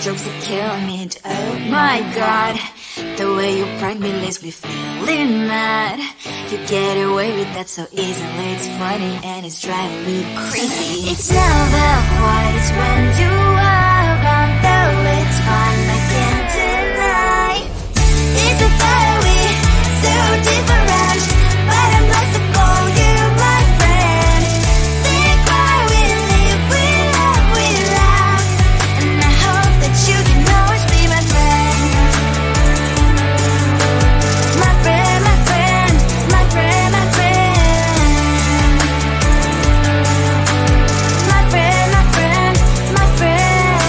jokes that kill me. Oh my god, the way you prank me leaves me feeling mad. You get away with that so easily. It's funny and it's driving me crazy. It's never quite, it's when you are around, though it's fun, I can't deny. It's a fire we so different, but I'm lost to call you my friend. Think why we live, we laugh, and I hope that you can always be my friend. My friend, my friend, my friend, my friend. My friend, my friend, my friend.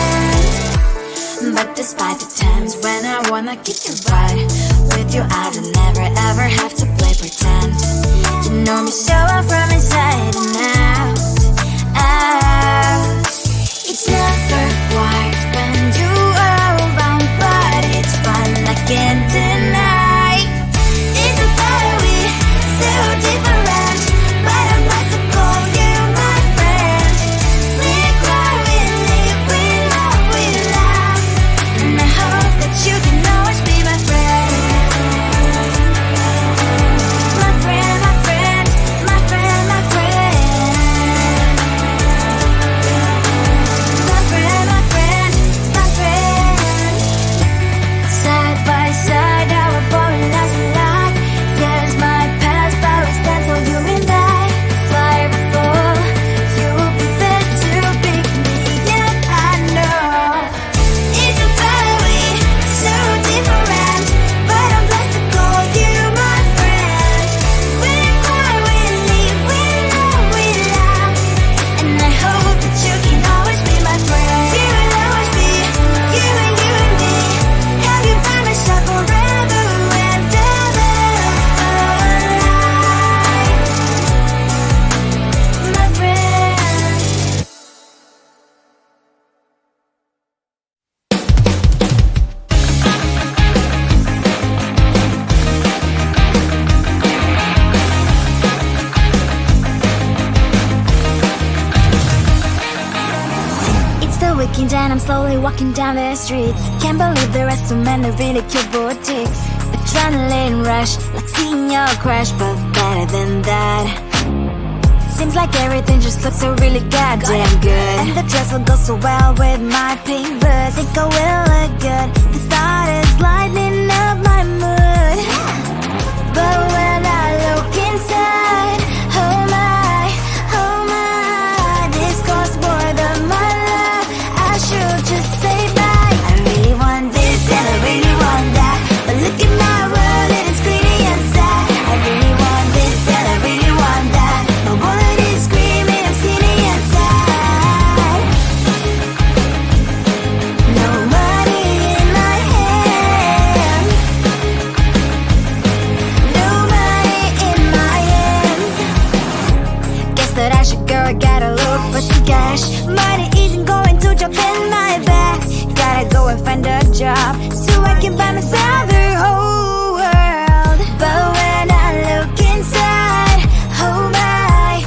But despite the times when I wanna kick your butt, with you I don't never ever have to play pretend. You know me so well from inside and out, out. It's never quite when you are around, but it's fun, I can't deny. It's a fire we so different, but I must call you my friend. We cry, we live, we love, and I hope that you can always be my friend. My friend, my friend, my friend, my friend. My friend, my friend, my friend. Side by side, our body lies alive. Yes, my past, but we stand so you and I. Fly before you will be there to pick me up, I know. It's a fire we so different, but I'm blessed to call you my friend. We cry, we live, we love, and I hope that you can always be my friend. You will always be, you and me. Have you by my side forever and ever. My friend. It's the weekend and I'm slowly walking down the streets. Can't believe there are so many really cute boutiques. Adrenaline rush, like seeing your crush, but better than that. Seems like everything just looks so really goddamn good, and the dress will go so well with my pink boots. Think I will look good, the start is lighting up my mood. But when I look inside, oh my, this costs more than my love. I should just say bye. I really want this and I really want that, but look at my world, it is pretty and sad. I really want this and I really want that, my wallet is screaming, I'm skinny and sad. No money in my hand, no money in my hand. Guess that I should go, gotta look for some cash. Money isn't going to jump in my back. Gotta go and find a job so I can buy myself the whole world. But when I look inside, oh my,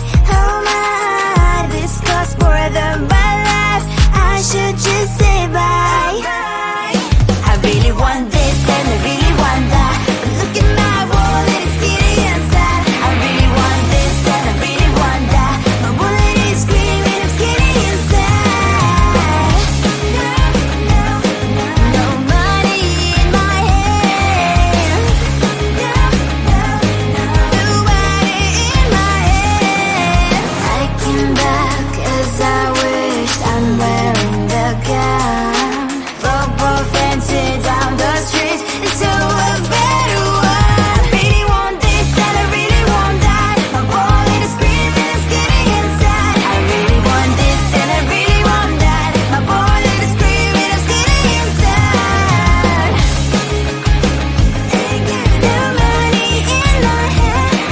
this costs more than my life. I should just say bye. I really want this and I really want that, but look at my wallet, it's skinny and sad. I really want this and I really want that, my wallet is screaming, I'm skinny and sad. No money in my hand, no money in my hand. I came back as I wished, I'm wearing the gown. Football fancy down the street into a better one. I really want this and I really want that, my wallet is screaming, I'm skinny inside. I really want this and I really want that, my wallet is screaming, I'm skinny inside. No money in my hand,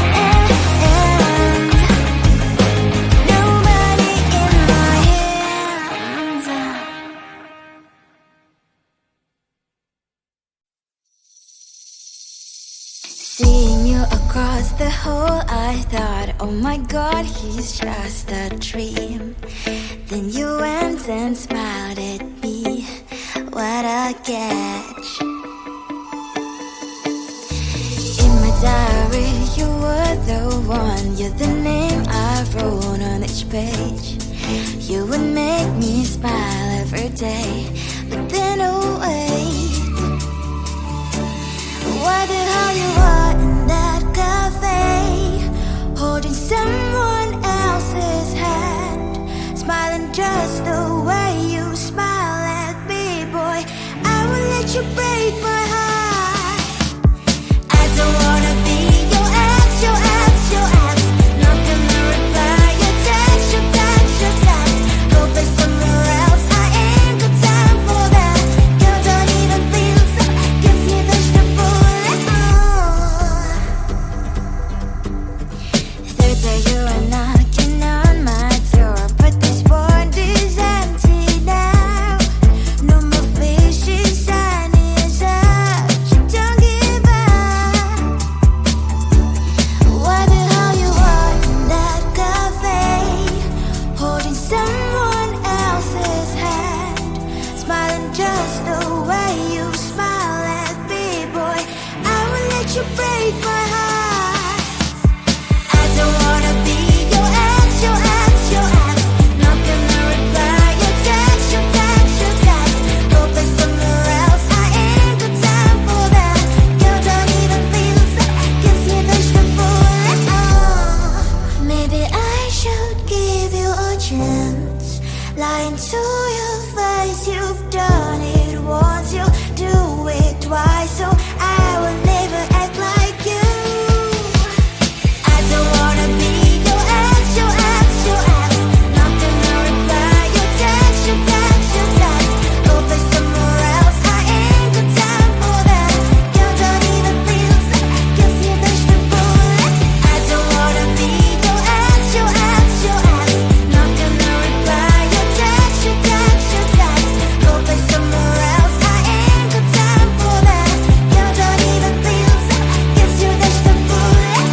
no money in my hands. Seeing you across the hall, I thought, oh my god, he's just a dream. Then you went and smiled at me. what a catch. In my diary, you were the one. You're the name I wrote on each page. You would make me smile every day. But then, oh wait, why the hell you are in that cafe, holding someone else's hand, smiling just the way you smile at me, boy. I will let you break my heart. I don't wanna be your ex, your ex, your ex. Not gonna reply your text, your text, your text. Go play somewhere else, I ain't got time for that. You don't even feel so, guess you dodged the bullet. Third day you are knocking on my door, but this board is empty now. No more fishes, shiny as up. You don't give up. Why the hell you are in that cafe, holding someone else's hand, smiling just the way you smile at me, boy. I will let you break my heart. I don't wanna be your ex, your ex, your ex. Not gonna reply your text, your text, your text. Go play somewhere else, I ain't got time for that. You don't even feel so, guess you dodged the bullet. Maybe I should give you a chance. Lying to your face, you've done it once, you do it twice, so I will never act like you. I don't wanna be your ex, your ex, your ex. Not gonna reply your text, your text, your text. Go play somewhere else, I ain't got time for that. You don't even feel so, guess you dodged the bullet. I don't wanna be your ex, your ex, your ex. Not gonna reply your text, your text, your text. Go play somewhere else, I ain't got time for that. You don't even feel so, guess you dodged the bullet.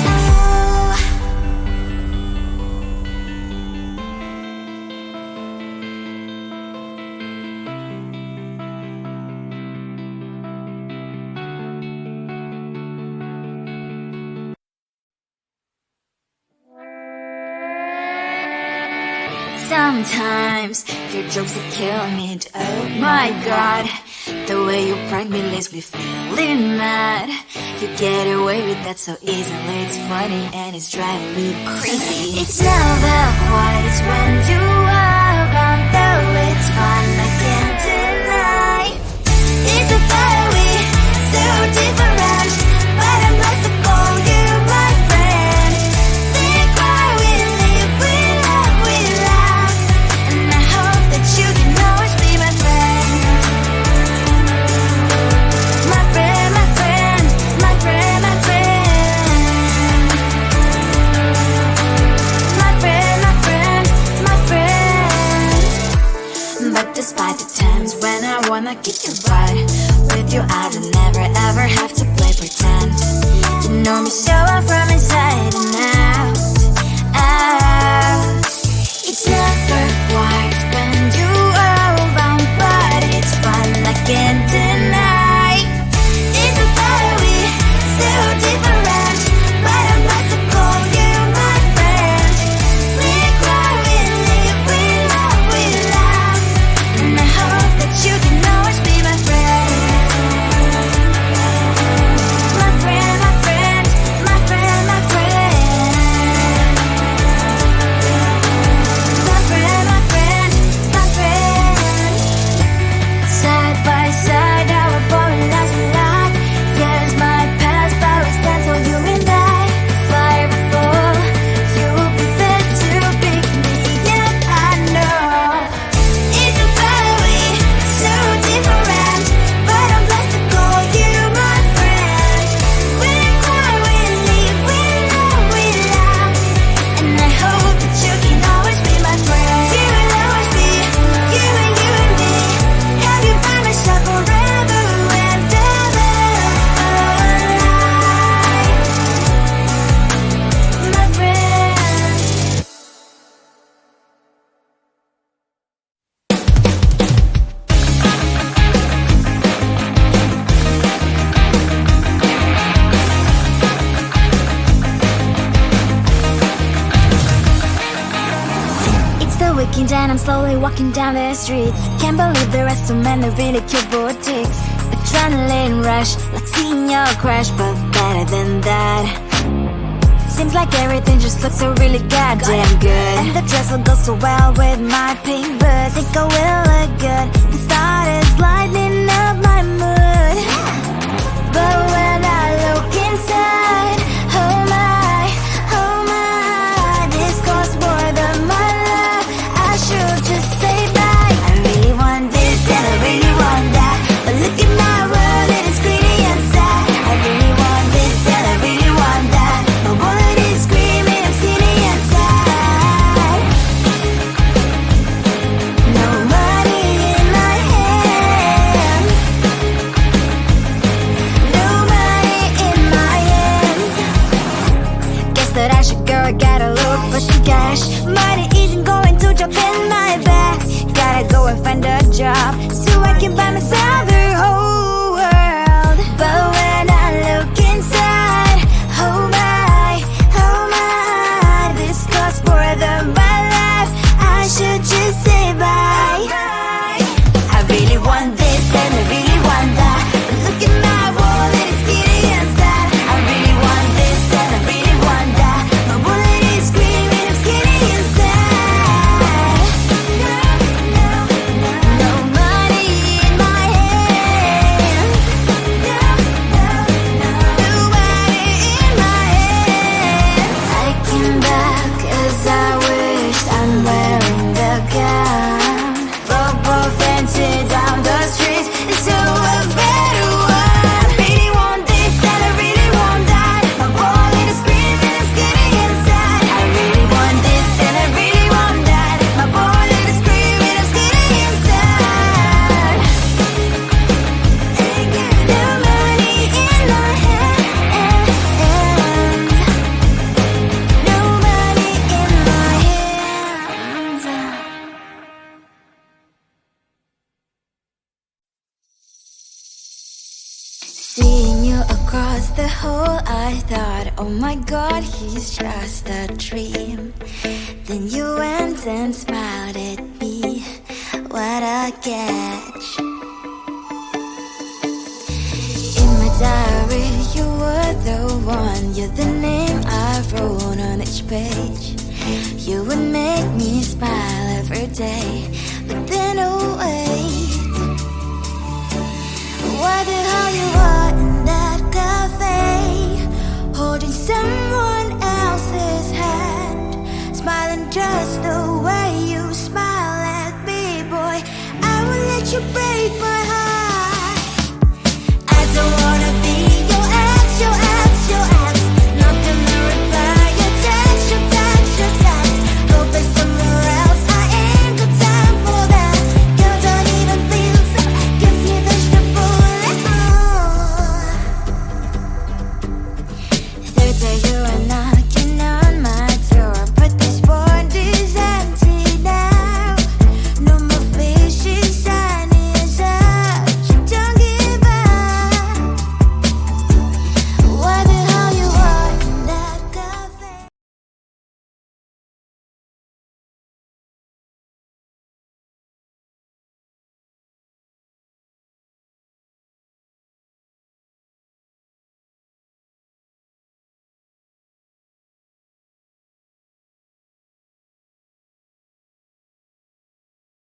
Sometimes your jokes that kill me. Oh my god, the way you prank me leaves me feeling mad. You get away with that so easily. It's funny and it's driving me crazy. It's never quiet, it's when you are around. Though it's fun, I can't deny. It's a fiery, so different, but I must have called you my friend. Think why we live, we love, we laugh, and I hope that you can always be my friend. My friend, my friend, my friend, my friend. My friend, my friend, my friend. But despite the times when I wanna kick your butt, with you I don't never ever have to play pretend. You know me so well from inside and out, out. It's never quiet when you are around, but it's fun, I can't deny. It's a fiery, so different, but I must have called you my friend. We cry, we live, we love, we laugh, and I hope that you can always be my friend. My friend, my friend, my friend, my friend. My friend, my friend, And then I'm slowly walking down the streets. Can't believe there are so many really cute boutiques. Adrenaline rush, like seeing your crush, but better than that. Seems like everything just looks so really goddamn good. And the dress will go so well with my pink boots. Think I will look good. The starters lighting up my mood. But when I look inside, oh my, this costs more than my love. I should just say bye. I really want this and I really want that, but look at my world, it is greedy inside. I really want this and I really want that. My wallet is screaming, I'm skinny inside. No money in my hand. No money in my hand. Guess that I should go, gotta look for some cash. Money isn't going to jump in my bag. Gotta go and find a job so I can buy myself the whole world. But when I look inside, oh my, this costs more than my life. I should just say bye. I really want this and I really want that, but look at my wallet, it's skinny inside. I really want this and I really want that. My wallet is screaming, I'm skinny inside. No money in my hand. No money in my hand. I came back 'cause I wish I'm wearing the gown. Robo fancy down the streets into a better one. I really want this and I really want that. My wallet is screaming, I'm skinny inside. I really want this and I really want that. My wallet is screaming, I'm skinny inside. No money in my hand. No money in my hands. Seeing you across the hall, I thought, oh my god, he's just a dream. Then you went and smiled at me. What a catch. In my diary, you were the one. You're the name I wrote on each page. You would make me smile every day. But then, oh wait, what the hell you are in that cafe, holding someone else's hand, smiling just the way you smile at me, boy. I will let you break